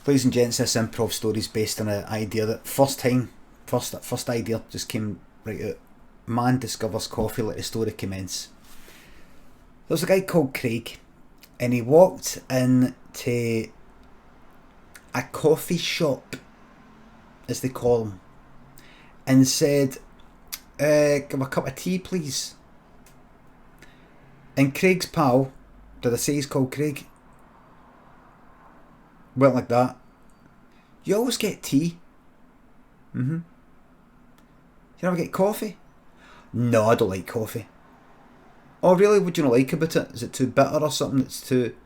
Ladies and gents, this improv story is based on an idea that first idea just came right out. Man discovers coffee, let the story commence. There's a guy called Craig, and he walked into a coffee shop, as they call them, and said, give a cup of tea please. And Craig's pal, did I say he's called Craig? Went like that. You always get tea. You never get coffee? No, I don't like coffee. Oh really? What do you not like about it? Is it too bitter or something? It's too...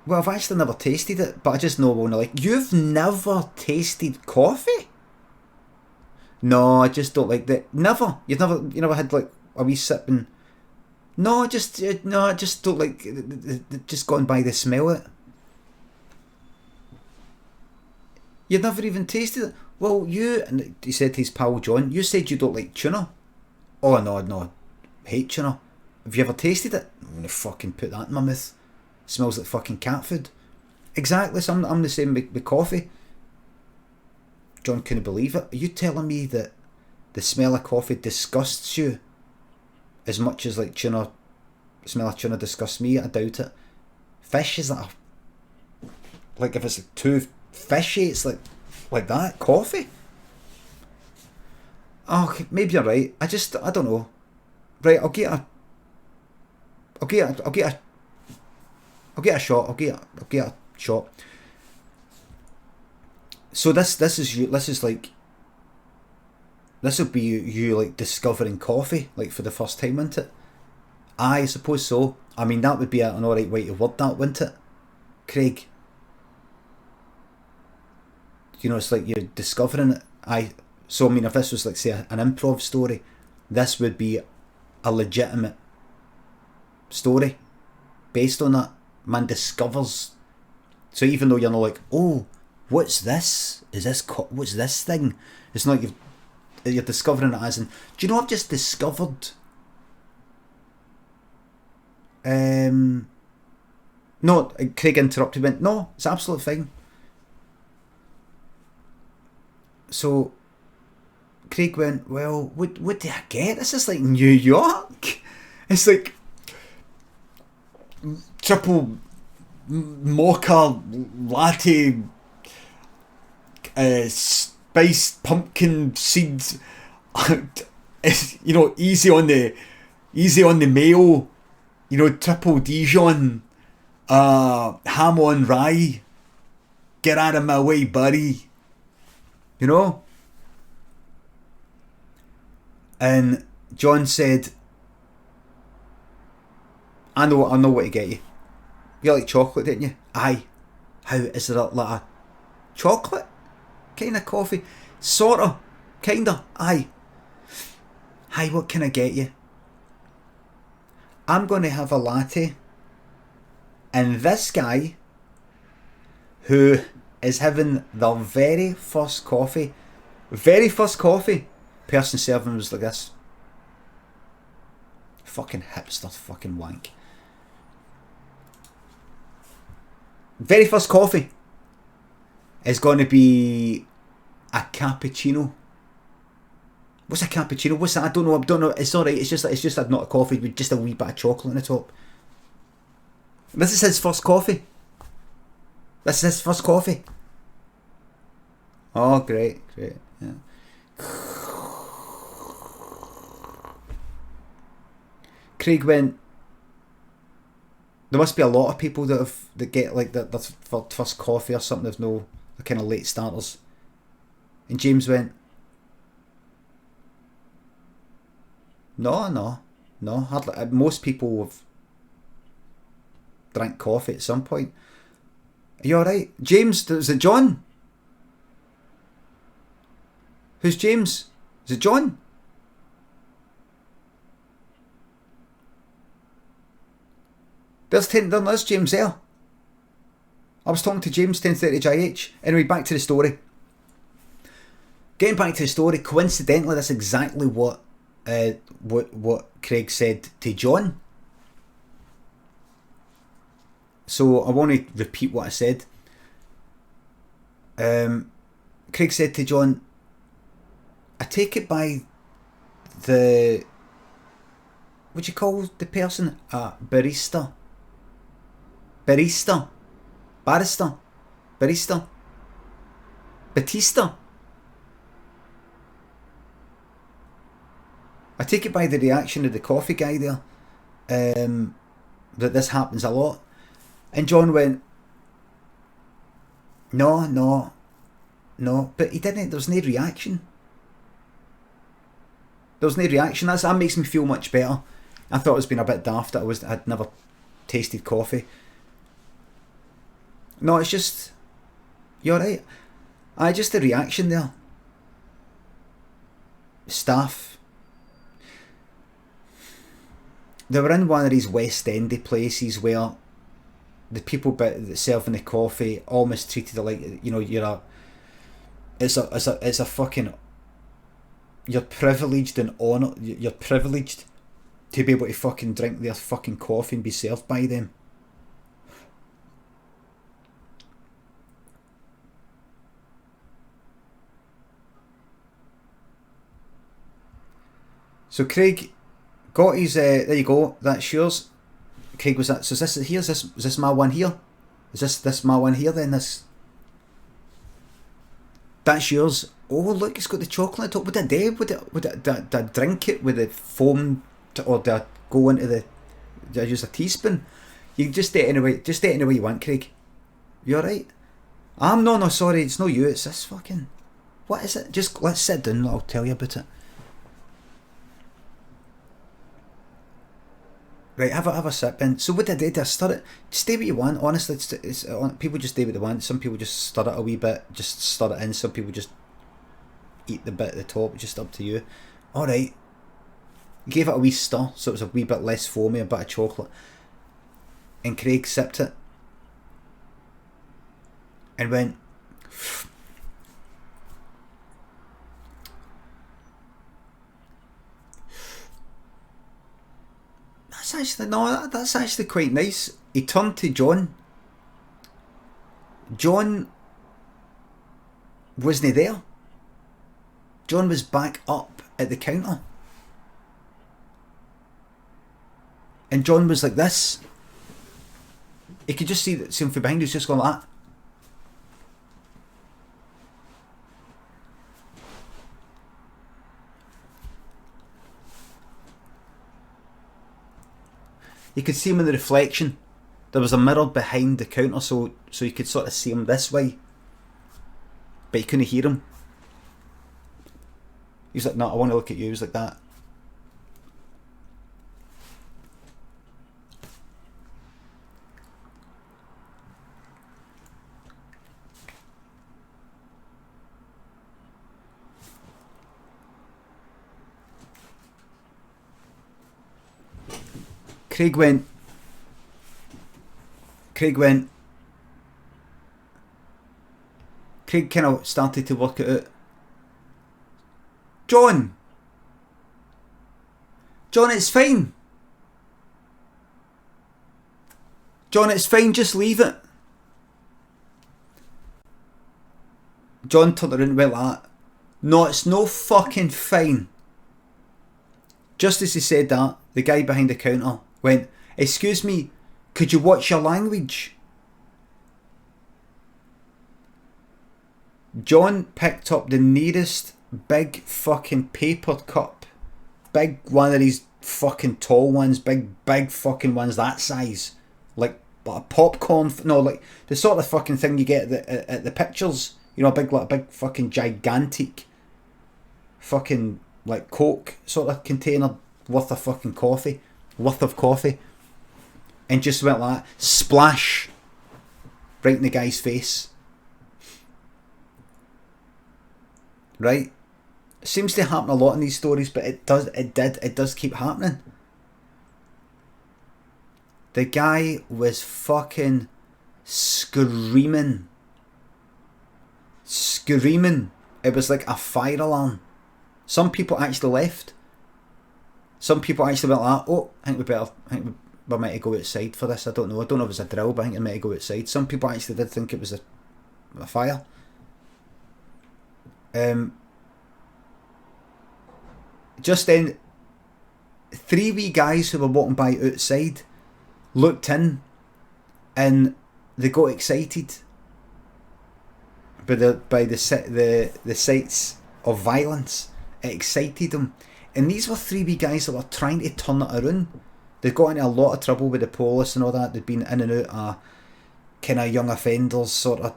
Well, I've actually never tasted it, but I just know I won't like... You've never tasted coffee? No, I just don't like that. Never. You never had like a wee sip and... No, I just don't like... Just going by the smell of it. You've never even tasted it? Well, and he said to his pal John, you said you don't like tuna. Oh no, hate tuna. Have you ever tasted it? I'm going to fucking put that in my mouth. Smells like fucking cat food. Exactly, so I'm the same with coffee. John couldn't believe it. Are you telling me that the smell of coffee disgusts you as much as like tuna, the smell of tuna disgusts me? I doubt it. Fish is like if it's too fishy, it's like that. Coffee? Oh, maybe you're right. I don't know. Right, I'll get a shot. I'll get a shot. So this will be you like discovering coffee like for the first time, wouldn't it? I suppose so. I mean, that would be an alright way to word that, wouldn't it, Craig? You know, it's like you're discovering it. So I mean, if this was like say an improv story, this would be a legitimate story based on that. Man discovers. So even though you're not like, oh, what's this? What's this thing? It's not like you're discovering it as in, do you know I've just discovered? No, Craig interrupted, went, no, it's absolutely fine. So Craig went, well, what do I get? This is like New York. It's like triple mocha latte, spiced pumpkin seeds. You know, easy on the mayo. You know, triple Dijon, ham on rye. Get out of my way, buddy. You know? And John said, I know what to get you. You like chocolate, didn't you? Aye. How is there like a chocolate kind of coffee? Sorta. Kinda. Aye. Hi, what can I get you? I'm going to have a latte. And this guy, who is having the very first coffee, person serving was like this. Fucking hipster, fucking wank. Very first coffee is going to be a cappuccino. What's a cappuccino? What's that? I don't know. It's alright. It's just not a coffee with just a wee bit of chocolate on the top. This is his first coffee. Oh, great. Yeah. Craig went, there must be a lot of people that get like that first coffee or something. There's no kind of late starters. And James went, no. Hardly. Most people have drank coffee at some point. Are you alright? James, is it John? Who's James? Is it John? There's James there. I was talking to James, 10:30 JH. Anyway, back to the story. Getting back to the story, coincidentally, that's exactly what Craig said to John. So I want to repeat what I said. Craig said to John, I take it by the, what do you call the person? Barista. Batista. I take it by the reaction of the coffee guy there, that this happens a lot. And John went, no, but he didn't. There was no reaction. That makes me feel much better. I thought it was being a bit daft that I'd never tasted coffee. No, it's just, you're right. Just the reaction there. Staff. They were in one of these West Endy places where the people that serving the coffee almost treated it like, you know, it's a fucking, you're privileged and honoured. You're privileged to be able to fucking drink their fucking coffee and be served by them. So Craig got his, there you go, that's yours. Craig was that, so is this my one here? Is this my one here then? That's yours. Oh look, it's got the chocolate on top. Would I do? Would I drink it with the foam, or do I go into the, do I use a teaspoon? You can just do it anyway, you want, Craig. You alright? No, sorry, it's no you, it's this fucking, what is it? Just let's sit down, I'll tell you about it. Right, have a sip in. So what I did, I stir it. Just do what you want. Honestly, it's people just do what they want. Some people just stir it a wee bit, just stir it in. Some people just eat the bit at the top. Just up to you. All right. Gave it a wee stir, so it was a wee bit less foamy, a bit of chocolate. And Craig sipped it and went, that's actually quite nice. He turned to John. John wasn't there. John was back up at the counter. And John was like this. He could just see him from behind. He was just going like that. You could see him in the reflection. There was a mirror behind the counter, so you could sort of see him this way, but you couldn't hear him. He was like, no, I want to look at you. He was like that. Craig kind of started to work it out. John, it's fine. John, it's fine, just leave it. John turned around and went like that. No, it's no fucking fine. Just as he said that, the guy behind the counter went, excuse me, could you watch your language? John picked up the nearest big fucking paper cup. Big one of these fucking tall ones, big fucking ones that size. Like a popcorn, no, like the sort of fucking thing you get at the pictures. You know, a big fucking gigantic fucking like Coke sort of container worth of coffee. And just went like that, splash, right in the guy's face. Right? It seems to happen a lot in these stories, but it does keep happening. The guy was fucking screaming. It was like a fire alarm. Some people actually left. Some people actually went like, oh, I think we might go outside for this. I don't know if it was a drill, but I think it might go outside. Some people actually did think it was a fire. Just then, 3 wee guys who were walking by outside looked in, and they got excited by the sights of violence. It excited them, and these were 3 wee guys that were trying to turn it around. They got into a lot of trouble with the police and all that. They'd been in and out of kind of young offenders sort of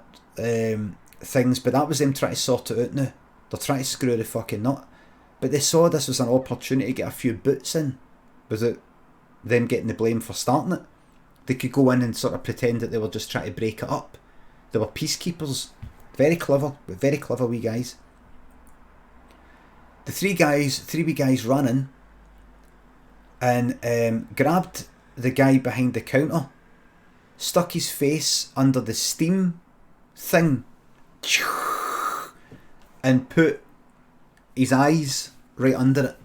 things, but that was them trying to sort it out now. They're trying to screw the fucking nut. But they saw this as an opportunity to get a few boots in without them getting the blame for starting it. They could go in and sort of pretend that they were just trying to break it up. They were peacekeepers. Very clever, but very clever wee guys. The 3 wee guys ran in and grabbed the guy behind the counter, stuck his face under the steam thing, and put his eyes right under it.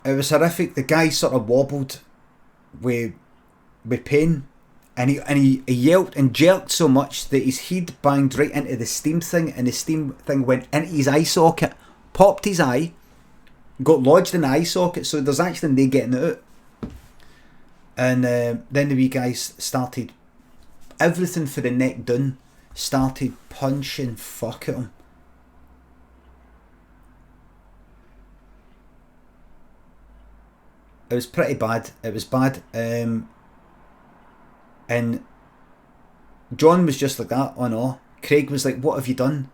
It was horrific. The guy sort of wobbled with pain, and he yelped and jerked so much that his head banged right into the steam thing, and the steam thing went into his eye socket, popped his eye, got lodged in the eye socket, so there's actually no getting it out. And then the wee guys started, everything for the neck down, started punching fuck at him. It was pretty bad. It was bad. And John was just like that, oh no. Craig was like, what have you done?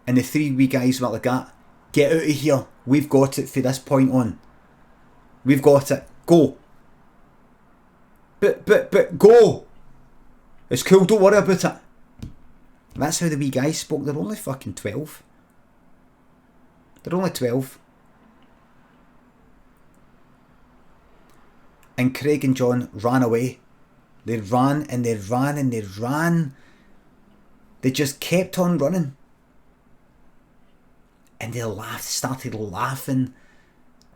And the 3 wee guys were like that. Get out of here. We've got it from this point on. We've got it. Go. But go. It's cool, don't worry about it. And that's how the wee guys spoke. They're only fucking 12. They're only 12. And Craig and John ran away. They ran and they ran and they ran. They just kept on running. And they started laughing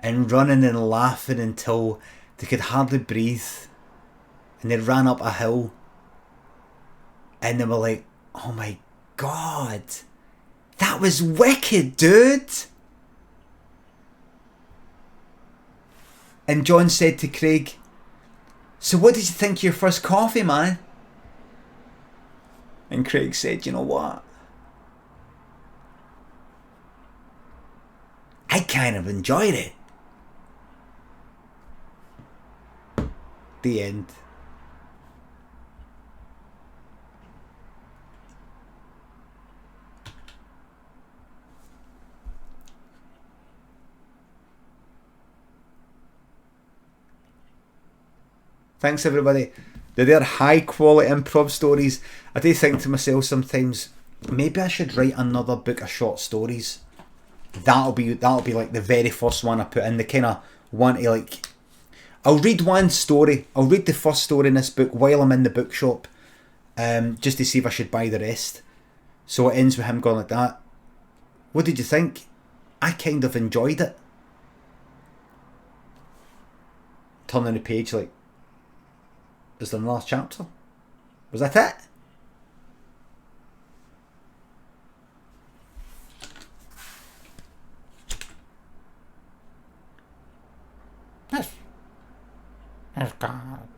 and running and laughing until they could hardly breathe. And they ran up a hill. And they were like, oh my God, that was wicked, dude. And John said to Craig, so what did you think of your first coffee, man? And Craig said, you know what? I kind of enjoyed it. The end. Thanks everybody. They're high quality improv stories. I do think to myself sometimes, maybe I should write another book of short stories. That'll be like the very first one I put in. The kind of one to like, I'll read one story. I'll read the first story in this book while I'm in the bookshop, just to see if I should buy the rest. So it ends with him going like that. What did you think? I kind of enjoyed it. Turning the page like, is there another chapter? Was that it? Yes. Yes, God.